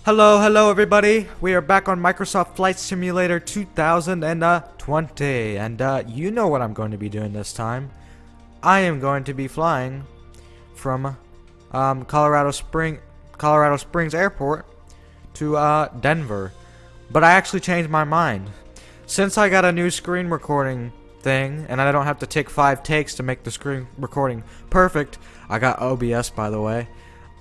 Hello everybody. We are back on Microsoft Flight Simulator 2020, and you know what I'm going to be doing this time. I am going to be flying from Colorado Springs Airport to Denver, but I actually changed my mind. Since I got a new screen recording thing, and I don't have to take 5 takes to make the screen recording perfect. I got OBS, by the way.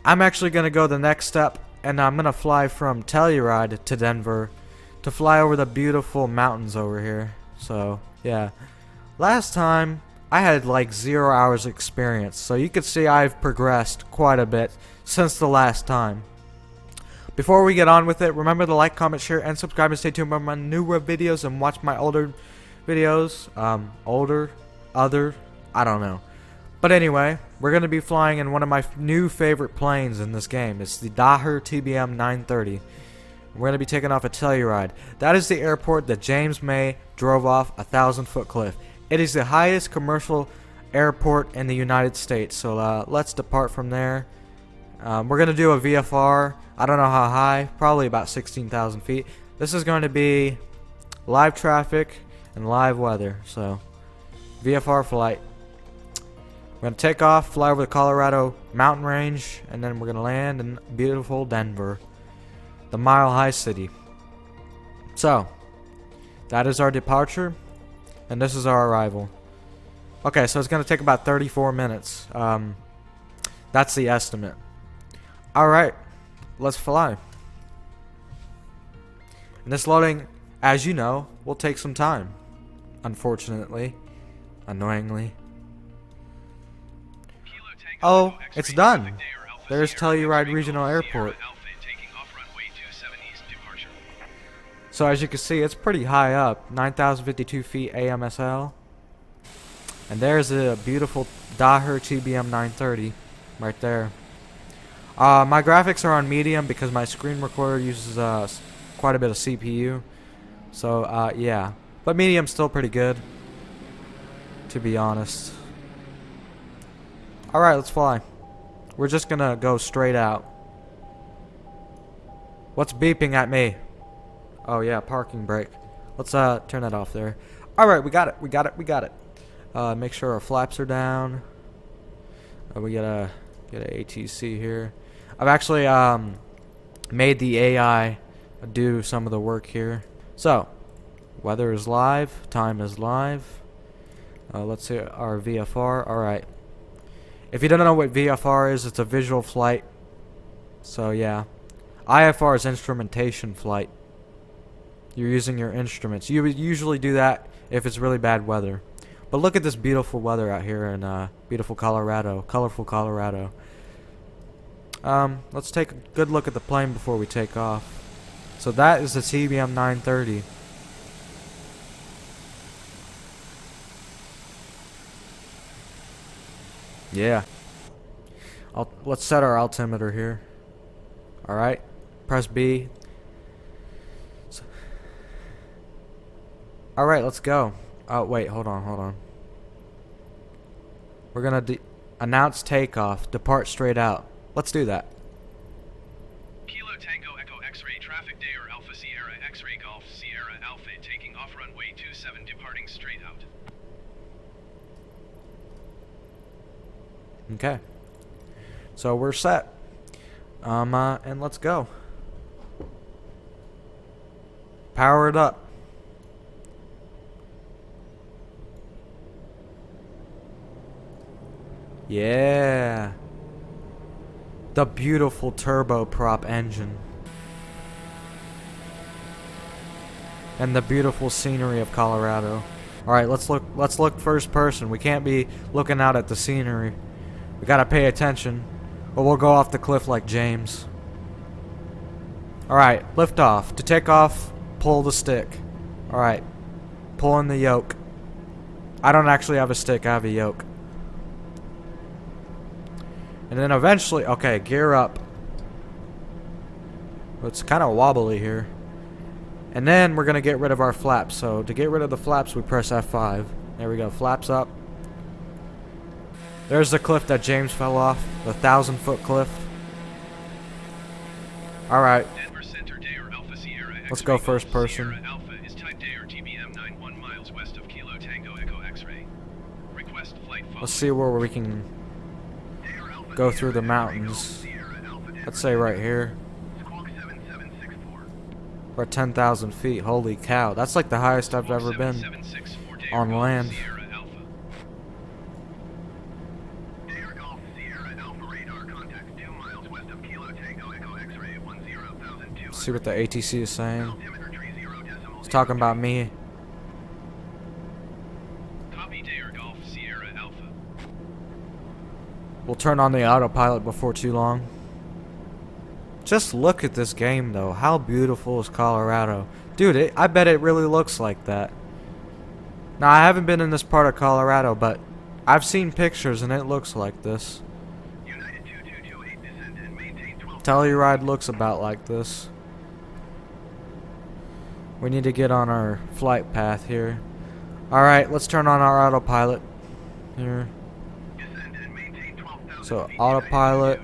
I'm actually going to go the next step, and I'm going to fly from Telluride to Denver to fly over the beautiful mountains over here. So, yeah. Last time, I had like 0 hours experience, so you can see I've progressed quite a bit since the last time. Before we get on with it, remember to like, comment, share, and subscribe, and stay tuned for my newer videos and watch my older videos. I don't know. But anyway, we're going to be flying in one of my new favorite planes in this game. It's the Daher TBM 930. We're going to be taking off at Telluride. That is the airport that James May drove off a 1,000-foot cliff. It is the highest commercial airport in the United States. So let's depart from there. We're going to do a VFR. I don't know how high. Probably about 16,000 feet. This is going to be live traffic and live weather. So VFR flight. We're going to take off, fly over the Colorado mountain range, and then we're going to land in beautiful Denver, the Mile High City. So, that is our departure, and this is our arrival. Okay, so it's going to take about 34 minutes. That's the estimate. Alright, let's fly. And this loading, as you know, will take some time. Unfortunately. Annoyingly. Oh, it's done. There's Telluride Regional Airport. So as you can see, it's pretty high up, 9,052 feet AMSL. And there's a beautiful Daher TBM 930 right there. My graphics are on medium because my screen recorder uses quite a bit of CPU. So yeah, but medium's still pretty good, to be honest. Alright, let's fly. We're just gonna go straight out. What's beeping at me? Oh yeah, parking brake. Let's turn that off there. Alright, we got it. Make sure our flaps are down. We gotta get a ATC here. I've actually made the AI do some of the work here. So, weather is live, time is live. Let's see our VFR. Alright. If you don't know what VFR is, it's a visual flight. So yeah. IFR is instrumentation flight. You're using your instruments. You would usually do that if it's really bad weather. But look at this beautiful weather out here in beautiful Colorado. Colorful Colorado. Let's take a good look at the plane before we take off. So that is the TBM 930. Yeah. Let's set our altimeter here. Alright. Press B. Alright, let's go. Oh, wait. Hold on. We're going to announce takeoff. Depart straight out. Let's do that. Kilo Tango Echo X-Ray Traffic Day or Alpha Sierra X-Ray Golf Sierra Alpha taking off runway 27 departing straight out. Okay. So we're set. And let's go. Power it up. Yeah. The beautiful turboprop engine. And the beautiful scenery of Colorado. Alright, let's look first person. We can't be looking out at the scenery. We gotta pay attention, or we'll go off the cliff like James. Alright, lift off. To take off, pull the stick. Alright, pulling the yoke. I don't actually have a stick, I have a yoke. And then eventually, okay, gear up. It's kind of wobbly here. And then we're gonna get rid of our flaps. So to get rid of the flaps, we press F5. There we go, flaps up. There's the cliff that James fell off, the 1,000-foot cliff. Alright, Denver Center Dayer Alpha Sierra X-ray let's go Golf first person. Sierra Alpha is type Dayer TBM 91 miles west of Kilo Tango Echo X-ray. Request flight follow. Let's see where we can go through the mountains. Let's say right here. We're at 10,000 feet. Holy cow. That's like the highest I've ever been on land. See what the ATC is saying. It's talking about me. Copy Dayer Golf Sierra Alpha. We'll turn on the autopilot before too long. Just look at this game though. How beautiful is Colorado? Dude, I bet it really looks like that. Now, I haven't been in this part of Colorado, but I've seen pictures and it looks like this. Telluride looks about like this. We need to get on our flight path here. Alright, let's turn on our autopilot here. So, autopilot,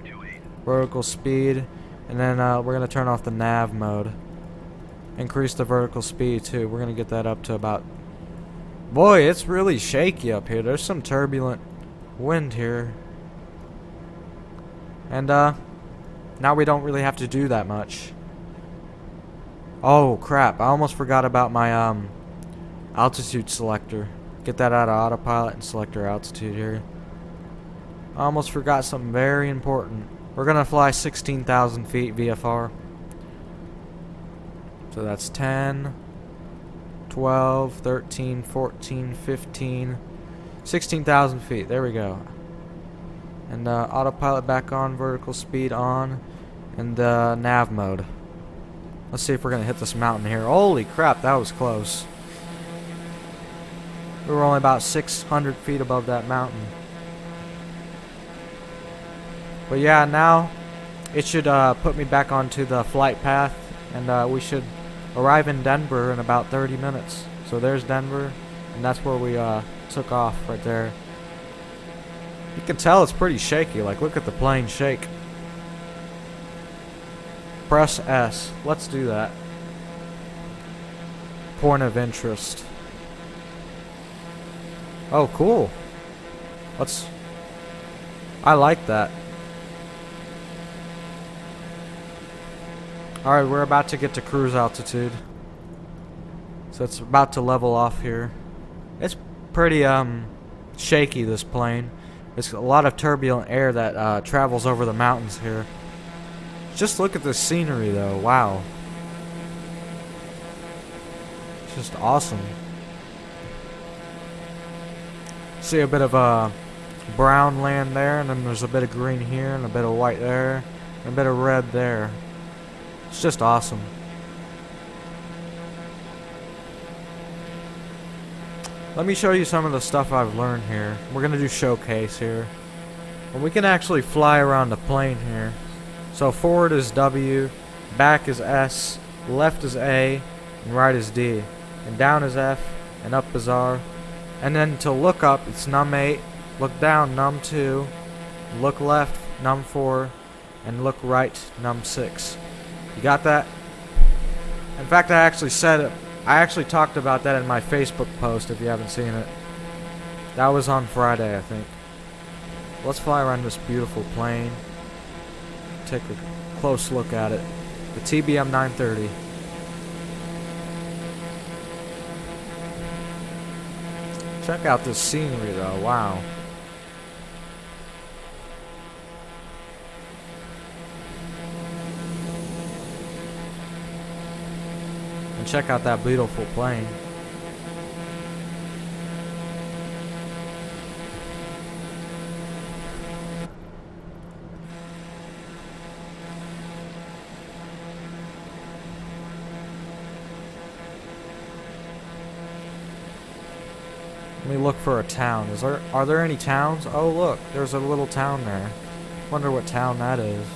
vertical speed, and then we're going to turn off the nav mode. Increase the vertical speed too. We're going to get that up to about... Boy, it's really shaky up here. There's some turbulent wind here. And now we don't really have to do that much. Oh crap, I almost forgot about my altitude selector. Get that out of autopilot and select our altitude here. I almost forgot something very important. We're gonna fly 16,000 feet VFR. So that's 10, 12, 13, 14, 15, 16,000 feet. There we go. And autopilot back on, vertical speed on, and nav mode. Let's see if we're gonna hit this mountain here. Holy crap, that was close. We were only about 600 feet above that mountain. But yeah, now it should put me back onto the flight path, and we should arrive in Denver in about 30 minutes. So there's Denver, and that's where we took off right there. You can tell it's pretty shaky. Like, look at the plane shake. Press S. Let's do that. Point of interest. Oh, cool. I like that. Alright, we're about to get to cruise altitude. So it's about to level off here. It's pretty shaky, this plane. There's a lot of turbulent air that travels over the mountains here. Just look at the scenery though, wow. It's just awesome. See a bit of brown land there, and then there's a bit of green here, and a bit of white there, and a bit of red there. It's just awesome. Let me show you some of the stuff I've learned here. We're gonna do showcase here. And we can actually fly around the plane here. So forward is W, back is S, left is A, and right is D. And down is F, and up is R. And then to look up, it's num 8, look down, num 2, look left, num 4, and look right, num 6. You got that? In fact, I actually talked about that in my Facebook post if you haven't seen it. That was on Friday, I think. Let's fly around this beautiful plane. Take a close look at it. The TBM 930. Check out this scenery though, wow. And check out that beautiful plane. Let me look for a town. Are there any towns? Oh look, there's a little town there. Wonder what town that is.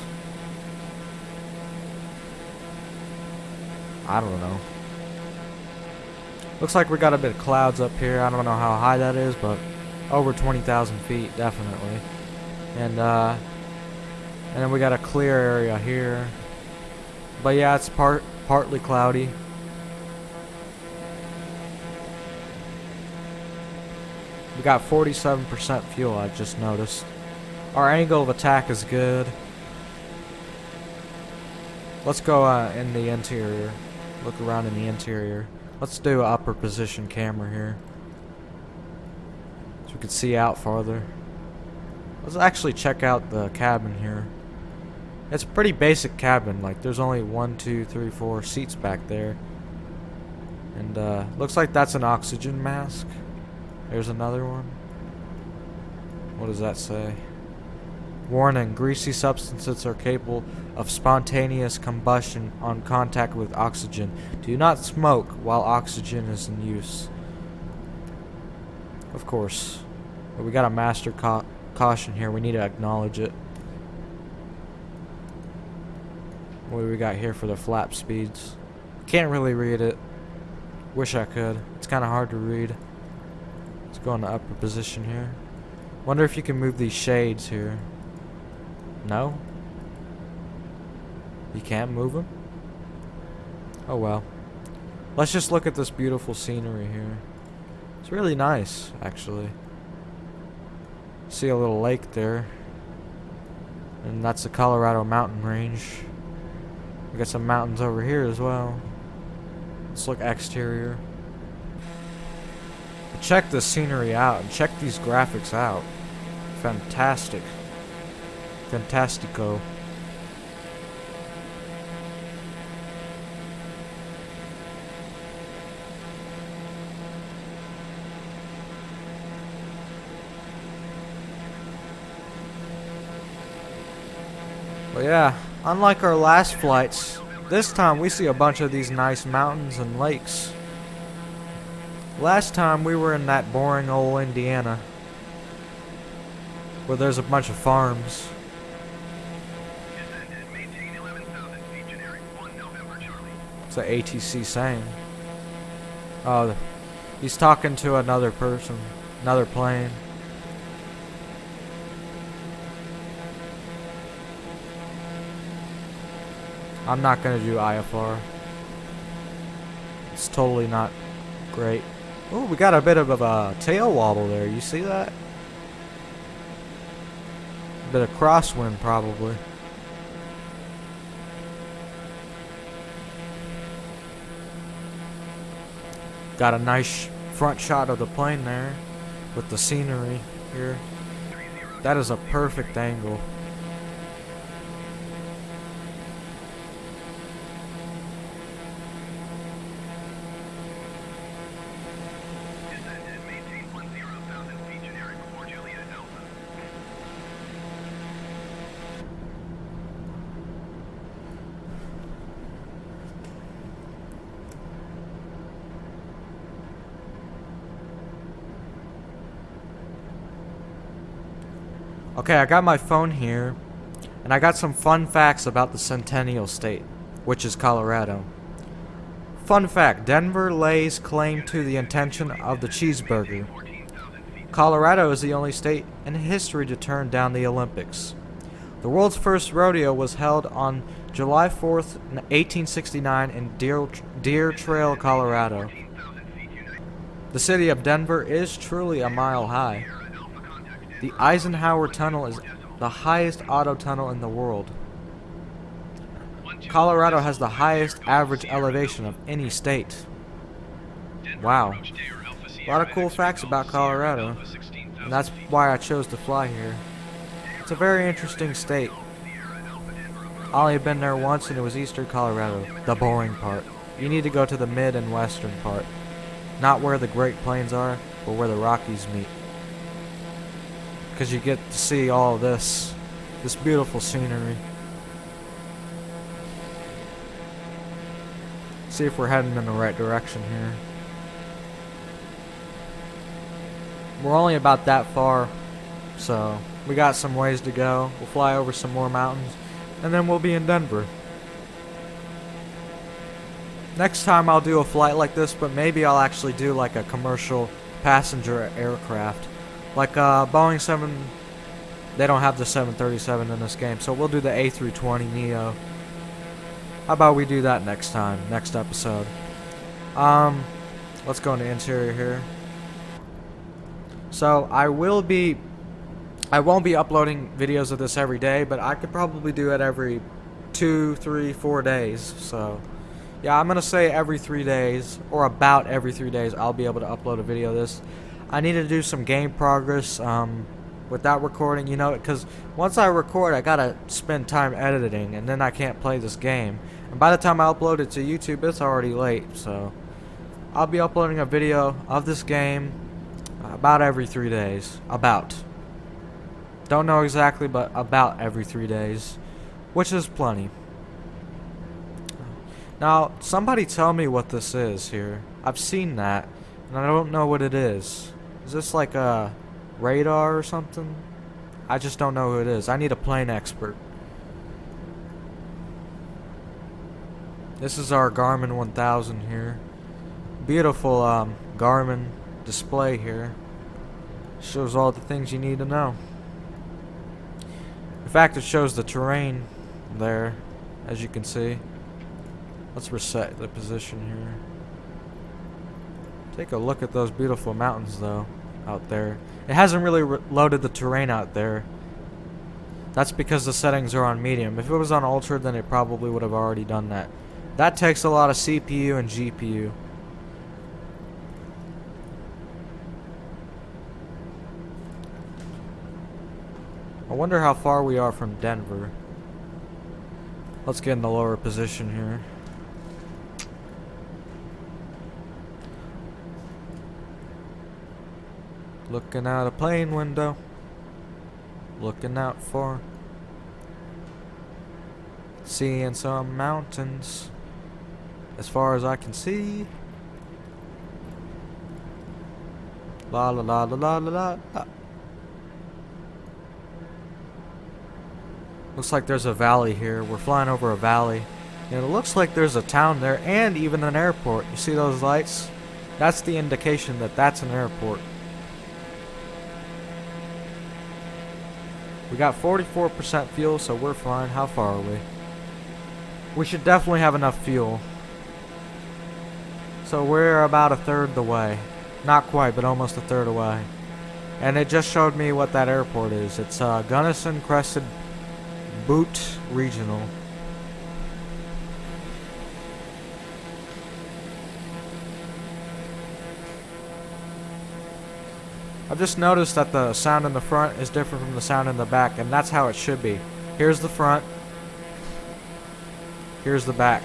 I don't know. Looks like we got a bit of clouds up here. I don't know how high that is, but over 20,000 feet definitely. And then we got a clear area here. But yeah, it's partly cloudy. We got 47% fuel, I just noticed. Our angle of attack is good. Let's go in the interior. Look around in the interior. Let's do an upper position camera here, so we can see out farther. Let's actually check out the cabin here. It's a pretty basic cabin. Like, there's only 1, 2, 3, 4 seats back there. And looks like that's an oxygen mask. There's another one. What does that say? Warning, greasy substances are capable of spontaneous combustion on contact with oxygen. Do not smoke while oxygen is in use. Of course. But we got a master caution here. We need to acknowledge it. What do we got here for the flap speeds? Can't really read it. Wish I could. It's kind of hard to read. Let's go in the upper position here. Wonder if you can move these shades here. No? You can't move them? Oh well. Let's just look at this beautiful scenery here. It's really nice, actually. See a little lake there. And that's the Colorado mountain range. We got some mountains over here as well. Let's look exterior. Check the scenery out and check these graphics out. Fantastic. Fantastico. But yeah, unlike our last flights, this time we see a bunch of these nice mountains and lakes. Last time we were in that boring old Indiana, where there's a bunch of farms. It's the ATC saying. Oh, he's talking to another person, another plane. I'm not gonna do IFR. It's totally not great. Oh, we got a bit of a tail wobble there. You see that? A bit of crosswind, probably. Got a nice front shot of the plane there with the scenery here. That is a perfect angle. Okay, I got my phone here, and I got some fun facts about the Centennial State, which is Colorado. Fun fact, Denver lays claim to the invention of the cheeseburger. Colorado is the only state in history to turn down the Olympics. The world's first rodeo was held on July 4th, 1869 in Deer Trail, Colorado. The city of Denver is truly a mile high. The Eisenhower Tunnel is the highest auto tunnel in the world. Colorado has the highest average elevation of any state. Wow. A lot of cool facts about Colorado. And that's why I chose to fly here. It's a very interesting state. I only been there once, and it was Eastern Colorado, the boring part. You need to go to the mid and western part. Not where the Great Plains are, but where the Rockies meet. Because you get to see all of this beautiful scenery. See if we're heading in the right direction here. We're only about that far, so we got some ways to go. We'll fly over some more mountains, and then we'll be in Denver. Next time I'll do a flight like this, but maybe I'll actually do like a commercial passenger aircraft. Like Boeing 7, they don't have the 737 in this game, so we'll do the A320neo. How about we do that next time, next episode? Let's go into interior here. So I won't be uploading videos of this every day, but I could probably do it every 2, 3, 4 days. So yeah, I'm gonna say every 3 days, or about every 3 days, I'll be able to upload a video of this. I need to do some game progress without recording, you know, because once I record, I gotta spend time editing, and then I can't play this game. And by the time I upload it to YouTube, it's already late. So I'll be uploading a video of this game about every 3 days. About. Don't know exactly, but about every 3 days, which is plenty. Now, somebody tell me what this is here. I've seen that, and I don't know what it is. Is this like a radar or something? I just don't know who it is. I need a plane expert. This is our Garmin 1000 here. Beautiful Garmin display here. Shows all the things you need to know. In fact, it shows the terrain there, as you can see. Let's reset the position here. Take a look at those beautiful mountains, though, out there. It hasn't really loaded the terrain out there. That's because the settings are on medium. If it was on ultra, then it probably would have already done that. That takes a lot of CPU and GPU. I wonder how far we are from Denver. Let's get in the lower position here. Looking out a plane window. Looking out for seeing some mountains as far as I can see. La la la la la la la. Looks like there's a valley here. We're flying over a valley. And it looks like there's a town there and even an airport. You see those lights? That's the indication that that's an airport. We got 44% fuel, so we're fine. How far are we? We should definitely have enough fuel. So we're about a third the way. Not quite, but almost a third away. And it just showed me what that airport is. It's Gunnison Crested Butte Regional. I've just noticed that the sound in the front is different from the sound in the back, and that's how it should be. Here's the front. Here's the back.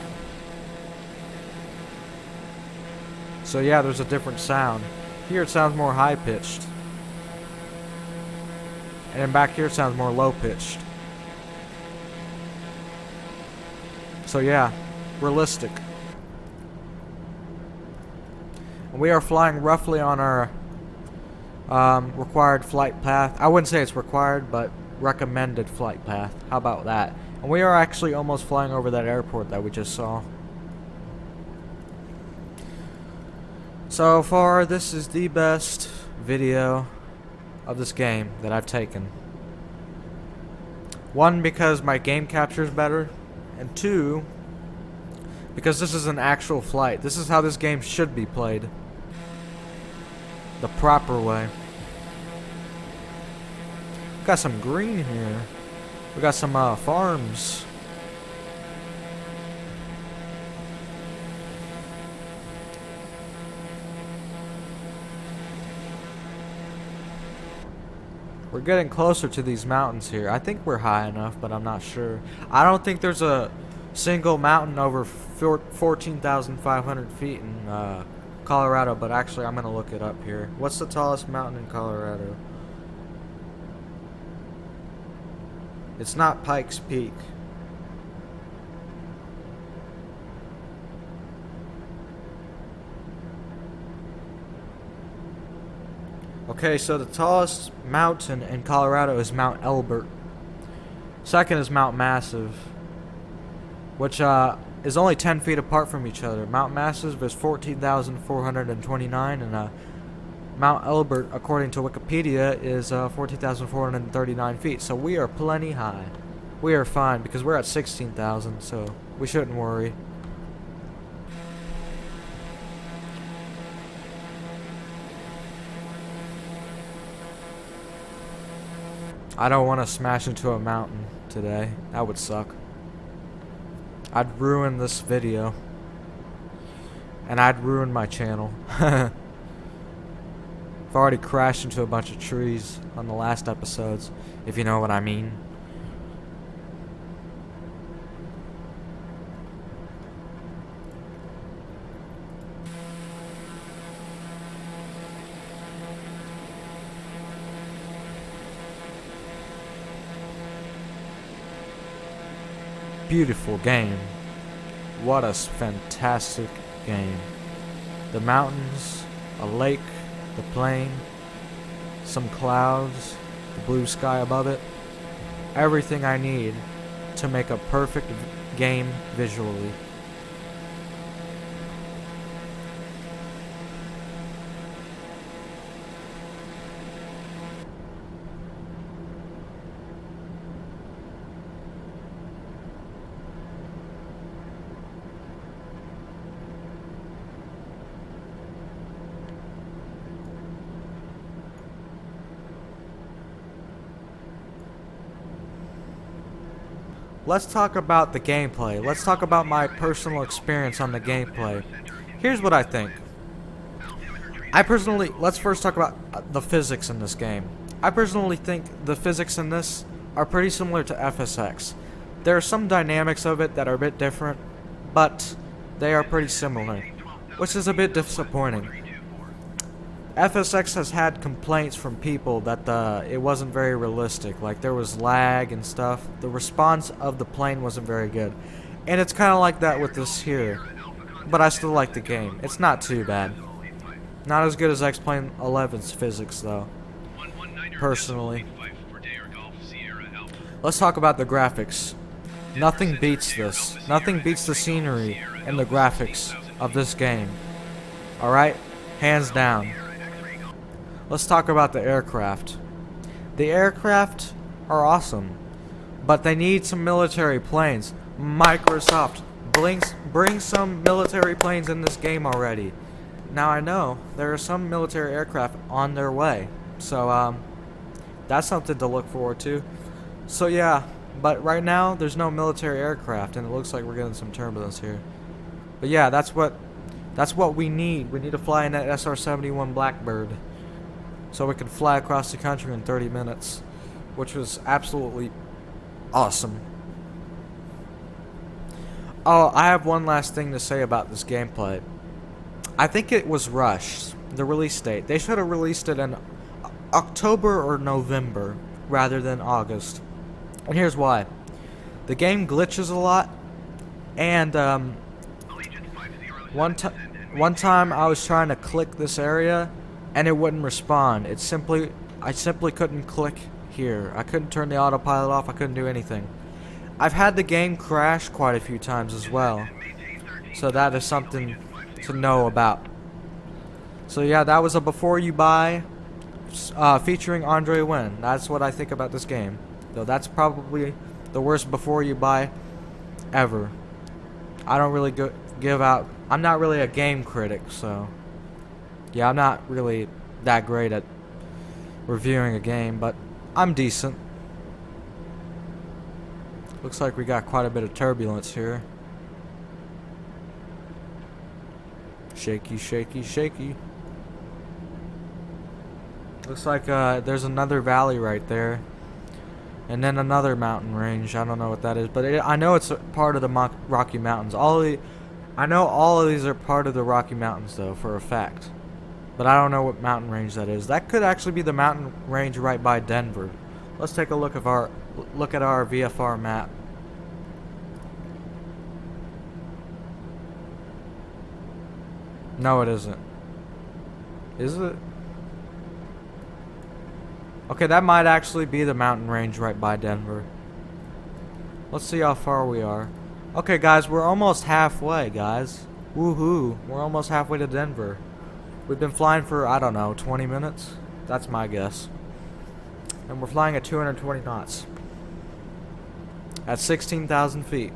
So yeah, there's a different sound. Here it sounds more high-pitched. And then back here it sounds more low-pitched. So yeah, realistic. And we are flying roughly on our required flight path. I wouldn't say it's required, but recommended flight path. How about that? And we are actually almost flying over that airport that we just saw. So far, this is the best video of this game that I've taken. One, because my game capture is better, and two, because this is an actual flight. This is how this game should be played. The proper way. Got some green here. We got some farms. We're getting closer to these mountains here. I think we're high enough, but I'm not sure. I don't think there's a single mountain over 14,500 feet in Colorado, but actually I'm going to look it up here. What's the tallest mountain in Colorado? It's not Pikes Peak. Okay, so the tallest mountain in Colorado is Mount Elbert. Second is Mount Massive, which is only 10 feet apart from each other. Mount Massive is 14,429, and Mount Elbert, according to Wikipedia, is 14,439 feet. So we are plenty high. We are fine because we're at 16,000, so We shouldn't worry. I don't want to smash into a mountain today. That would suck. I'd ruin this video. And I'd ruin my channel. I've already crashed into a bunch of trees on the last episodes, if you know what I mean. Beautiful game. What a fantastic game. The mountains, a lake, the plain, some clouds, the blue sky above it. Everything I need to make a perfect game visually. Let's talk about the gameplay. Let's talk about my personal experience on the gameplay. Here's what I think. Let's first talk about the physics in this game. I personally think the physics in this are pretty similar to FSX. There are some dynamics of it that are a bit different, but they are pretty similar, which is a bit disappointing. FSX has had complaints from people that it wasn't very realistic, like there was lag and stuff. The response of the plane wasn't very good, and it's kind of like that with this here, but I still like the game. It's not too bad. Not as good as X-Plane 11's physics though, personally. Let's talk about the graphics. Nothing beats this. Nothing beats the scenery and the graphics of this game. Alright? Hands down. Let's talk about the aircraft. The aircraft are awesome, but they need some military planes. Microsoft, bring some military planes in this game already. Now I know there are some military aircraft on their way, so that's something to look forward to. So yeah, but right now there's no military aircraft, and it looks like we're getting some turbulence here. But yeah, that's what we need. We need to fly in that SR-71 Blackbird, so we can fly across the country in 30 minutes, which was absolutely awesome. Oh, I have one last thing to say about this gameplay. I think it was rushed, the release date. They should have released it in October or November rather than August. And here's why. The game glitches a lot, and one time I was trying to click this area and it wouldn't respond. I simply couldn't click here. I couldn't turn the autopilot off. I couldn't do anything. I've had the game crash quite a few times as well, so that is something to know about. So yeah, that was a Before You Buy featuring Andre Wynn. That's what I think about this game, though that's probably the worst Before You Buy ever. I don't really I'm not really a game critic, so yeah, I'm not really that great at reviewing a game, but I'm decent. Looks like we got quite a bit of turbulence here. Shaky, shaky, shaky. Looks like there's another valley right there, and then another mountain range. I don't know what that is, but I know it's a part of the Rocky Mountains. I know all of these are part of the Rocky Mountains, though, for a fact. But I don't know what mountain range that is. That could actually be the mountain range right by Denver. Let's take a look at our VFR map. No, it isn't. Is it? Okay, that might actually be the mountain range right by Denver. Let's see how far we are. Okay, guys, we're almost halfway, guys. Woohoo! We're almost halfway to Denver. We've been flying for, I don't know, 20 minutes? That's my guess. And we're flying at 220 knots. At 16,000 feet.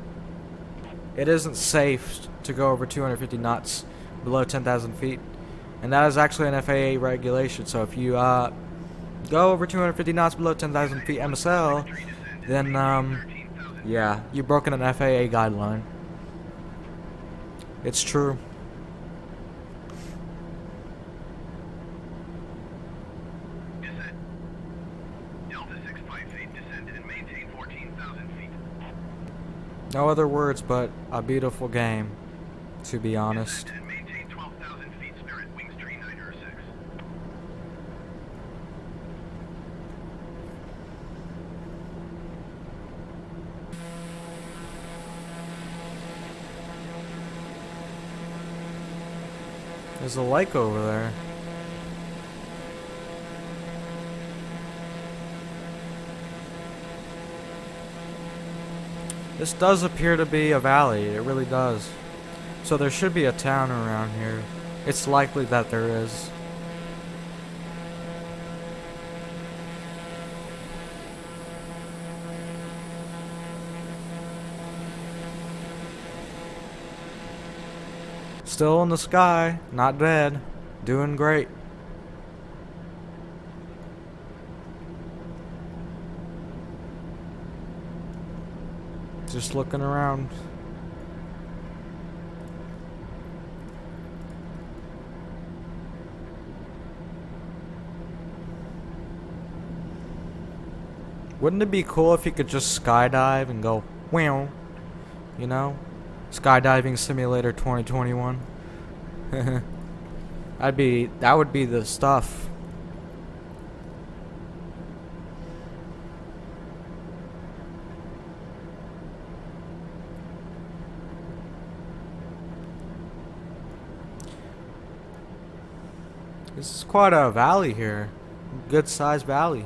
it isn't safe to go over 250 knots below 10,000 feet. And that is actually an FAA regulation. So if you go over 250 knots below 10,000 feet MSL, then yeah, you've broken an FAA guideline. It's true. Descent. Delta 65 feet descend and maintain 14,000 feet. No other words but a beautiful game, to be honest. Descend and maintain 12,000 feet. Spirit wings tree 906. There's a lake over there. This does appear to be a valley, it really does. So there should be a town around here. It's likely that there is. Still in the sky, not dead, doing great. Just looking around. Wouldn't it be cool if you could just skydive and go, wow, you know? Skydiving Simulator 2021. That would be the stuff. This is quite a valley here. Good sized valley.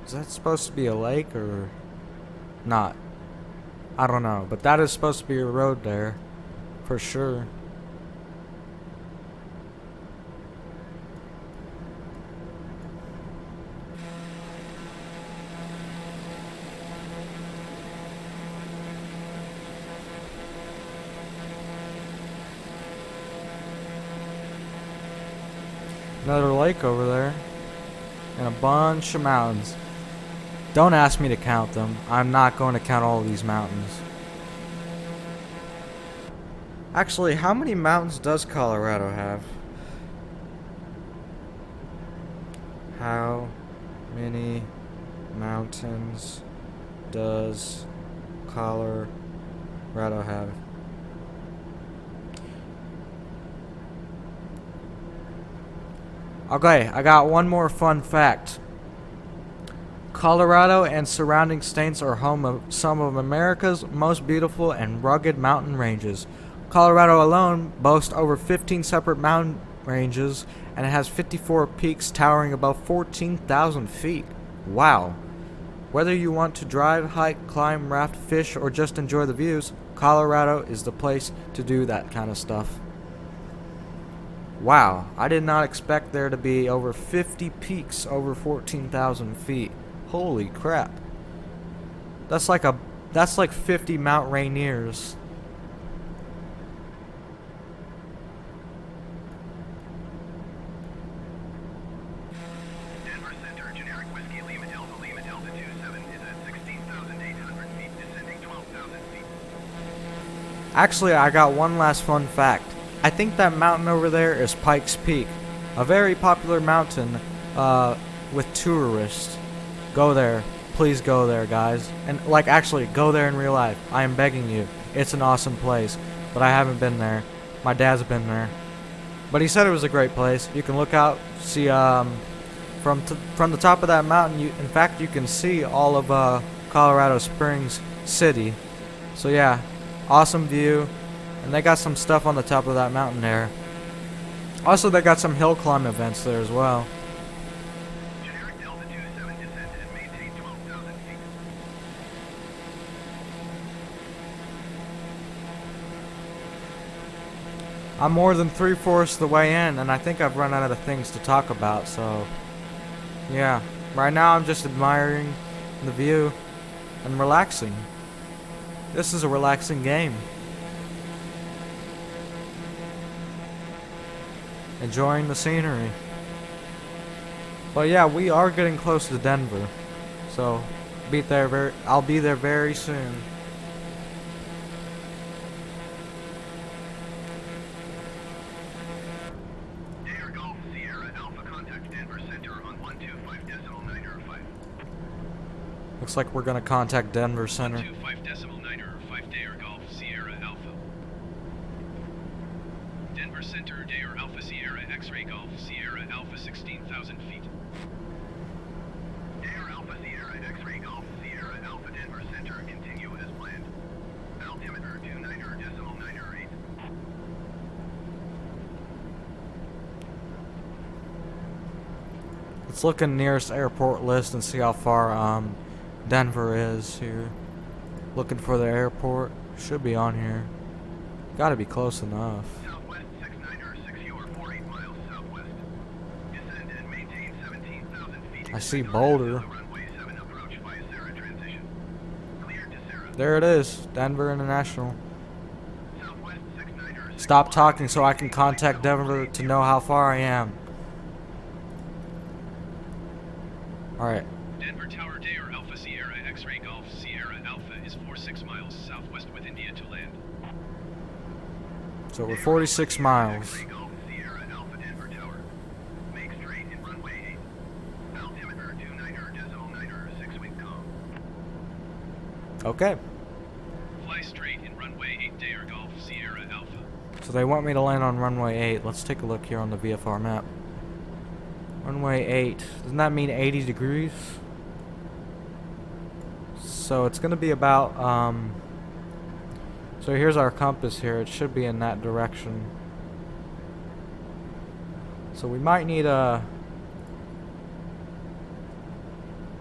Is that supposed to be a lake or not? I don't know, but that is supposed to be a road there, for sure. Another lake over there, and a bunch of mountains. Don't ask me to count them. I'm not going to count all of these mountains. Actually, how many mountains does Colorado have? How many mountains does Colorado have? Okay, I got one more fun fact. Colorado and surrounding states are home of some of America's most beautiful and rugged mountain ranges. Colorado alone boasts over 15 separate mountain ranges, and it has 54 peaks towering above 14,000 feet. Wow. Whether you want to drive, hike, climb, raft, fish, or just enjoy the views, Colorado is the place to do that kind of stuff. Wow, I did not expect there to be over 50 peaks over 14,000 feet. Holy crap. That's like 50 Mount Rainiers. Denver Center, generic whiskey, Lima Delta 27 is at 16,800 feet, descending 12,000 feet. Actually, I got one last fun fact. I think that mountain over there is Pikes Peak, a very popular mountain with tourists. Go there. Please go there, guys. And, actually, go there in real life. I am begging you. It's an awesome place. But I haven't been there. My dad's been there. But he said it was a great place. You can look out, see, from the top of that mountain, in fact, you can see all of Colorado Springs City. So, yeah, awesome view. And they got some stuff on the top of that mountain there. Also, they got some hill climb events there as well. Generic Delta 27 descend and maintain 12,000 feet. I'm more than 3/4 the way in, and I think I've run out of things to talk about, so yeah. Right now I'm just admiring the view and relaxing. This is a relaxing game. Enjoying the scenery. But yeah, we are getting close to Denver. So, I'll be there very soon. Air Golf Sierra Alpha contact Denver Center on 125.905. Looks like we're gonna contact Denver Center. 125.905 Air Golf Sierra Alpha. Denver Center Air Alpha Sierra X-Ray Golf Sierra Alpha 16,000 feet. Air Alpha Sierra X-Ray Golf Sierra Alpha Denver Center continue as planned. Altimeter 29.908. Let's look in nearest airport list and see how far Denver is here. Looking for the airport. Should be on here. Gotta be close enough. Southwest 69 or 48 miles southwest. Descend and maintain 17,000 feet. I see Boulder. Runway 7 approach via Sarah transition. Cleared to Sarah. There it is. Denver International. Southwest 69 or Stop talking so I can contact Denver to know how far I am. Alright. Denver Tower Dare Alpha Sierra X-Ray Golf Sierra Alpha is 46 miles southwest with India to land. So we're 46 miles. X-Ray Golf Sierra Alpha Denver Tower. Make straight in runway 8. Altimeter 29.906 wind calm. Okay. Fly straight in runway 8 Dare Golf Sierra Alpha. So they want me to land on runway 8. Let's take a look here on the VFR map. Runway 8. Doesn't that mean 80 degrees? So it's going to be about, so here's our compass here. It should be in that direction. So we might need a,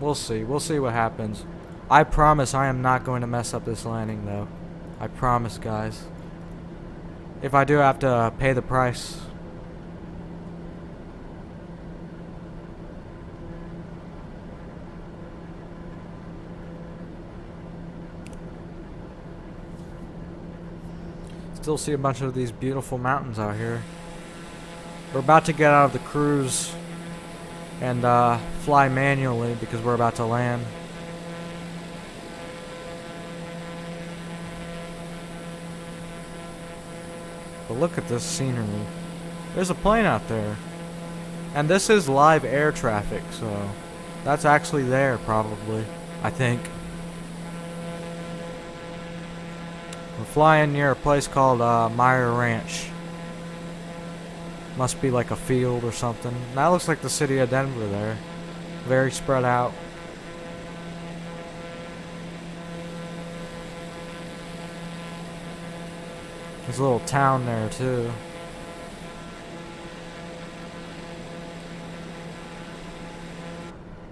we'll see. We'll see what happens. I promise I am not going to mess up this landing though. I promise, guys. If I do have to pay the price. Still see a bunch of these beautiful mountains out here. We're about to get out of the cruise and fly manually because we're about to land. But look at this scenery. There's a plane out there. And this is live air traffic, so that's actually there probably, I think. We're flying near a place called Meyer Ranch. Must be like a field or something. That looks like the city of Denver there. Very spread out. There's a little town there too.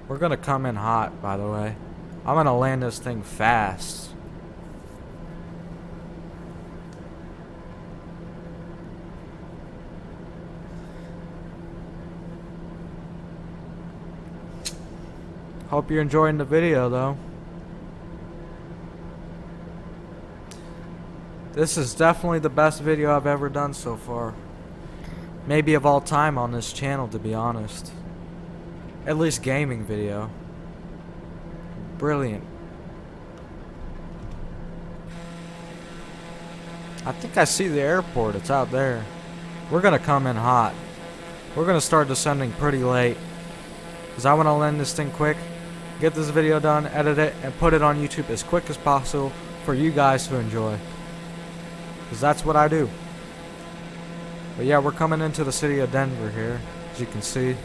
We're gonna come in hot, by the way. I'm gonna land this thing fast. Hope you're enjoying the video though. This is definitely the best video I've ever done so far. Maybe of all time on this channel, to be honest. At least gaming video. Brilliant. I think I see the airport. It's out there. We're gonna come in hot. We're gonna start descending pretty late. Because I want to land this thing quick. Get this video done, edit it, and put it on YouTube as quick as possible for you guys to enjoy. Because that's what I do. But yeah, we're coming into the city of Denver here, as you can see.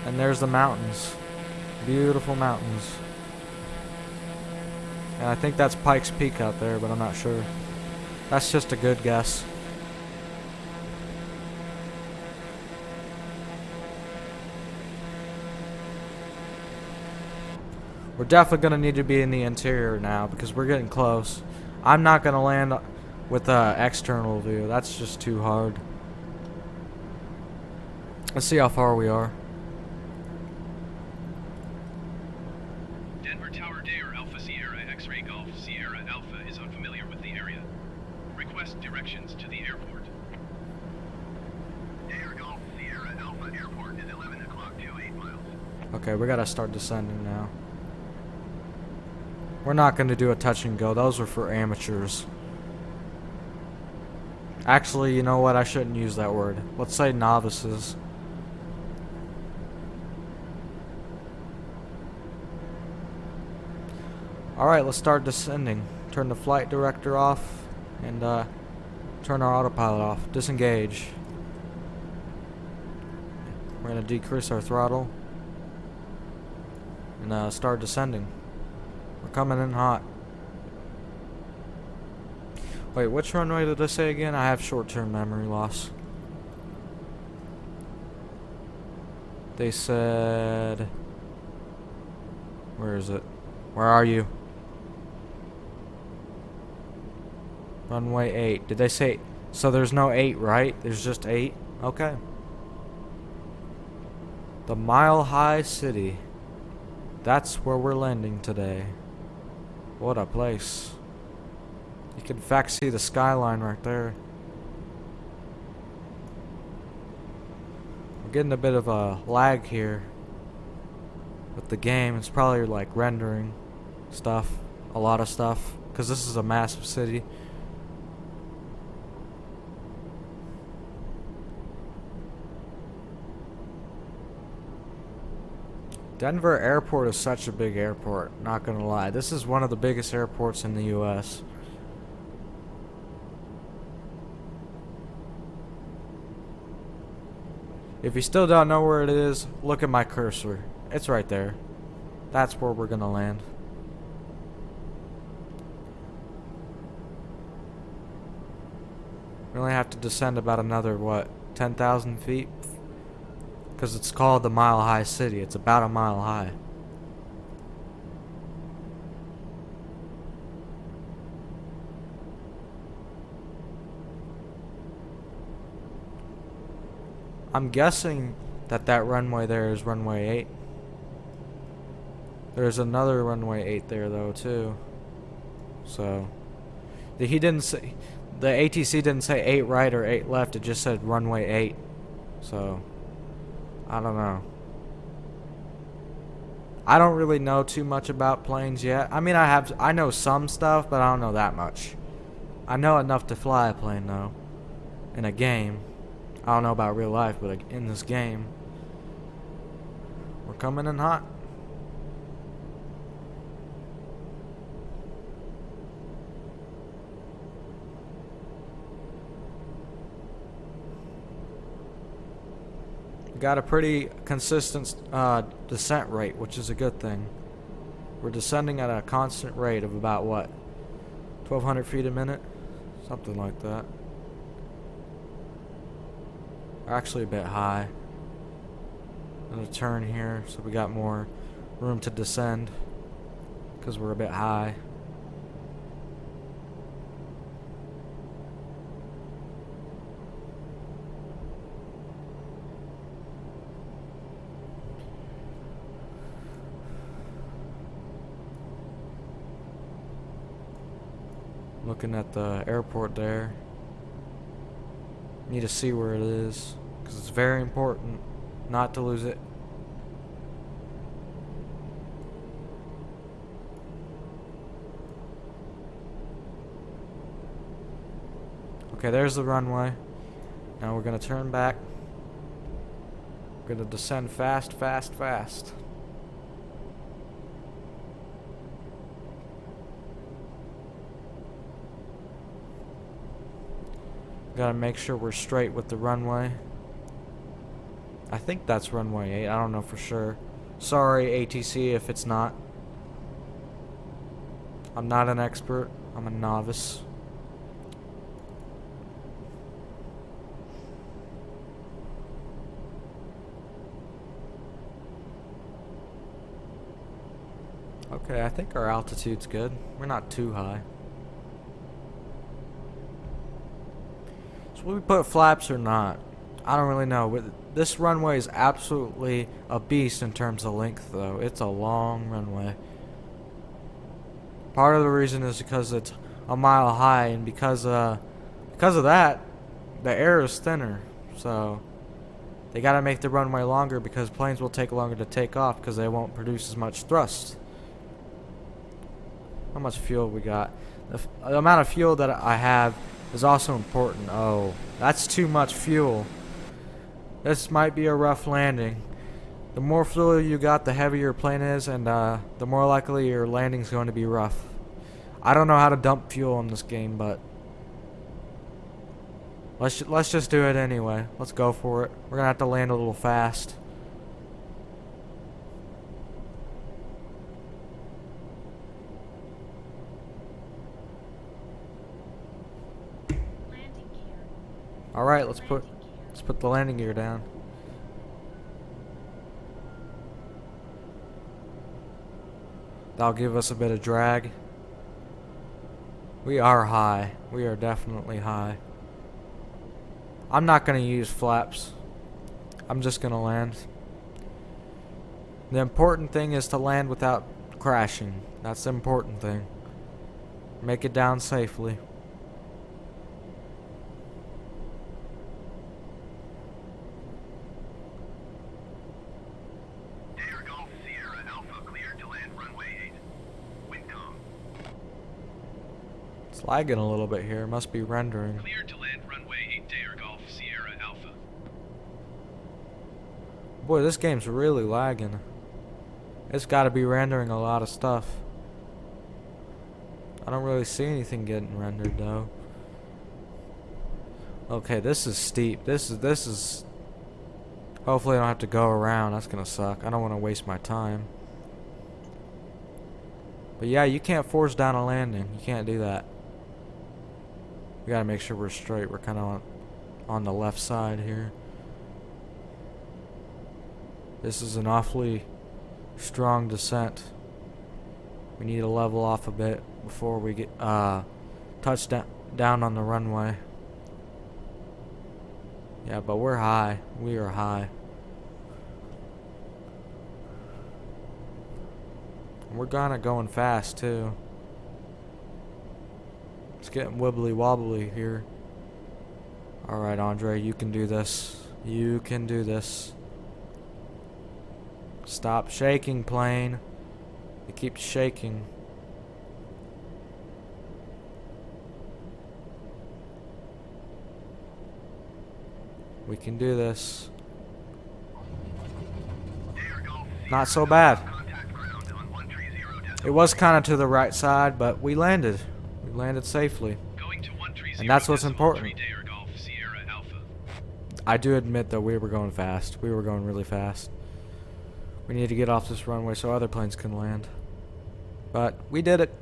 And there's the mountains. Beautiful mountains. And I think that's Pikes Peak out there, but I'm not sure. That's just a good guess. We're definitely going to need to be in the interior now because we're getting close. I'm not going to land with an external view. That's just too hard. Let's see how far we are. Denver Tower Dare Alpha Sierra X-Ray Golf Sierra request directions to the airport. Air Golf Sierra Alpha Airport is 11 o'clock, 28 miles. Okay, we gotta start descending now. We're not gonna do a touch and go. Those are for amateurs. Actually, you know what? I shouldn't use that word. Let's say novices. Alright, let's start descending. Turn the flight director off and turn our autopilot off. Disengage. We're going to decrease our throttle and start descending. We're coming in hot. Wait, which runway did I say again? I have short-term memory loss. They said... Where is it? Where are you? Runway 8. Did they say... So there's no 8, right? There's just 8? Okay. The Mile High City. That's where we're landing today. What a place. You can in fact see the skyline right there. We're getting a bit of a lag here with the game. It's probably like rendering stuff. A lot of stuff. Because this is a massive city. Denver Airport is such a big airport, not gonna lie. This is one of the biggest airports in the US. If you still don't know where it is, look at my cursor. It's right there. That's where we're gonna land. We only have to descend about another, what, 10,000 feet? Because it's called the Mile High City. It's about a mile high. I'm guessing that that runway there is runway 8. There's another runway 8 there though too. So he didn't say, the ATC didn't say 8 right or 8 left. It just said runway 8. So I don't know. I don't really know too much about planes yet. I mean, I know some stuff, but I don't know that much. I know enough to fly a plane though. In a game. I don't know about real life, but in this game, we're coming in hot. Got a pretty consistent descent rate, which is a good thing. We're descending at a constant rate of about what? 1,200 feet a minute? Something like that. We're actually a bit high. I'm gonna turn here so we got more room to descend because we're a bit high. Looking at the airport there. Need to see where it is because it's very important not to lose it. Okay, there's the runway. Now we're gonna turn back. We're gonna descend fast, fast, fast. Gotta make sure we're straight with the runway. I think that's runway 8. I don't know for sure. Sorry, ATC, if it's not. I'm not an expert. I'm a novice. Okay, I think our altitude's good. We're not too high. So will we put flaps or not? I don't really know. This runway is absolutely a beast in terms of length though. It's a long runway. Part of the reason is because it's a mile high and because Because of that, the air is thinner, so they gotta make the runway longer because planes will take longer to take off because they won't produce as much thrust. How much fuel we got? The amount of fuel that I have is also important. Oh, that's too much fuel. This might be a rough landing. The more fuel you got, the heavier your plane is, and the more likely your landing's going to be rough. I don't know how to dump fuel in this game, but let's just do it anyway. Let's go for it. We're gonna have to land a little fast. Landing gear. All right, let's Landing put the landing gear down. That'll give us a bit of drag. We are high. We are definitely high. I'm not gonna use flaps. I'm just gonna land. The important thing is to land without crashing. That's the important thing. Make it down safely. Dare Golf Sierra Alpha cleared to land runway 8. Wind calm. It's lagging a little bit here. Must be rendering. Cleared to land runway 8 Dare Golf Sierra Alpha. Boy, this game's really lagging. It's gotta be rendering a lot of stuff. I don't really see anything getting rendered though. Okay, this is steep. This is hopefully I don't have to go around. That's gonna suck. I don't want to waste my time. But yeah, you can't force down a landing. You can't do that. We gotta make sure we're straight. We're kind of on the left side here. This is an awfully strong descent. We need to level off a bit before we get touch down on the runway. Yeah, but we're high. We are high. We're kinda going fast too. It's getting wibbly wobbly here. Alright, Andre, you can do this. You can do this. Stop shaking, plane. It keeps shaking. We can do this. Not so bad. It was kind of to the right side, but we landed. We landed safely. And that's what's important. I do admit though, we were going fast. We were going really fast. We need to get off this runway so other planes can land. But we did it.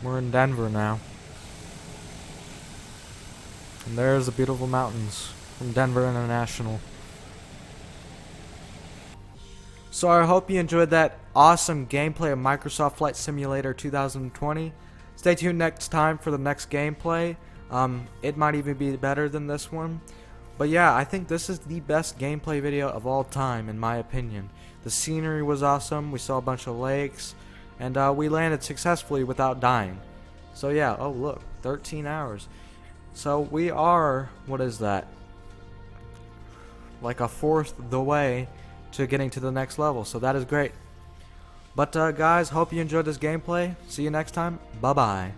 We're in Denver now. And there's the beautiful mountains from Denver International. So I hope you enjoyed that awesome gameplay of Microsoft Flight Simulator 2020. Stay tuned next time for the next gameplay. It might even be better than this one. But yeah, I think this is the best gameplay video of all time in my opinion. The scenery was awesome. We saw a bunch of lakes. And we landed successfully without dying. So yeah, oh look, 13 hours. So we are, what is that? Like a fourth the way to getting to the next level. So that is great. But guys, hope you enjoyed this gameplay. See you next time. Bye bye.